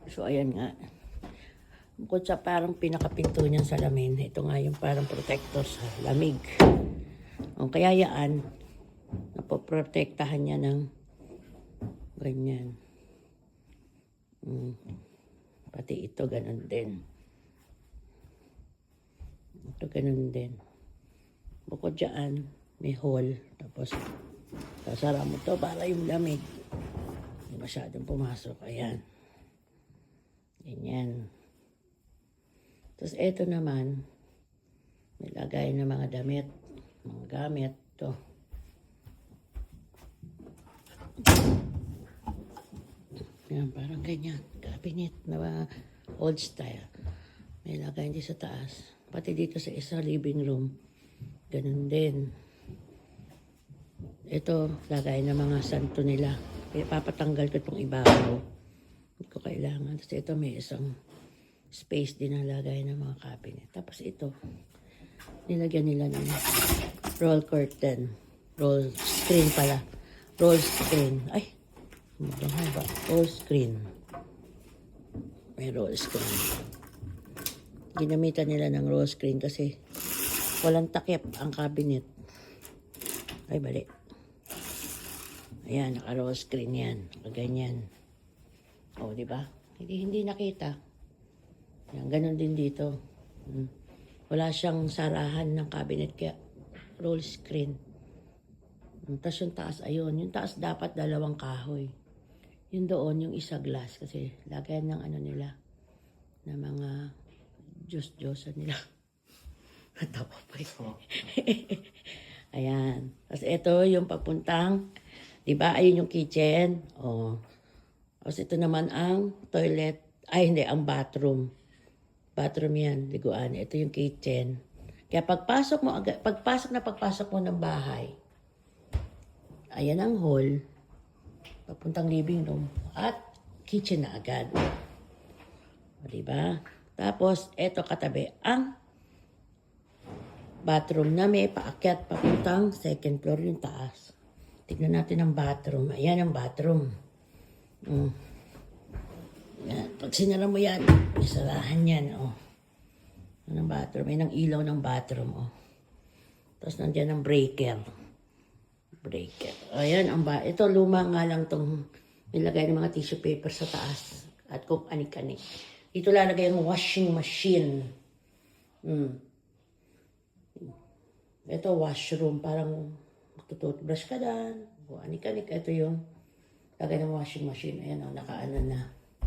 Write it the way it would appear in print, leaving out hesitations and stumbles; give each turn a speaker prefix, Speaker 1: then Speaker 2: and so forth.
Speaker 1: So, ayan nga. Bukod sa parang pinakapinto niyang salamin, ito nga yung parang protector sa lamig. O, kaya yan, napoprotektahan niya ng ganyan. Pati ito, ganun din. Ito, ganun din. Bukod dyan, may hole. Tapos, sasara mo to para yung lamig. Hindi masyadong pumasok. Ayan. Ganyan. Tapos, ito naman, may lagay ng mga damit. Mga gamit. Ito. Yan, parang ganyan. Cabinet na old style. May lagay din sa taas. Pati dito sa isa living room. Ganun din. Ito, lagay ng mga santo nila. Kaya papatanggal ko itong ibabaw. Hindi ko kailangan. Tapos ito may isang space din na lagay ng mga cabinet. Tapos ito, nilagyan nila ng roll curtain. Roll screen pala. Roll screen. Ay! Mahaba. Roll screen. May roll screen. Ginamitan nila ng roll screen kasi walang takip ang cabinet. Ay, bali. Ayan, naka-roll screen yan. Ganyan. O, di ba? Hindi nakita. Yan, ganun din dito. Wala siyang sarahan ng cabinet kaya roll screen. Tapos yung taas, ayun. Yung taas dapat dalawang kahoy. Yung doon, yung isa glass. Kasi lagyan ng ano nila. Na mga Diyos-Diyosan nila. Natawa pa ito. Ayan. Tapos ito yung papuntang, di ba? Ayun yung kitchen. O. Tapos ito naman ang toilet. Ay, hindi. Ang bathroom. Bathroom yan. Liguan. Ito yung kitchen. Kaya pagpasok mo ng bahay, ayan ang hall. Papuntang living room. At kitchen na agad. O, diba? Tapos, eto katabi ang bathroom na may paakyat papuntang second floor yung taas. Tignan natin ang bathroom. Ayan ang bathroom. Yan. Pag sinara mo yan, may sarahan yan. Oh. Yan ang bathroom. Yan ang ilaw ng bathroom. Oh. Tapos nandiyan ang breaker. Ayan, ito luma nga lang itong nilagay ng mga tissue paper sa taas at kung anik-anik. Ito lalagay yung washing machine. Ito washroom, parang magtututbrush ka dyan. Kung anik-anik, ito yung lagay ng washing machine. Ayan o, nakaano na.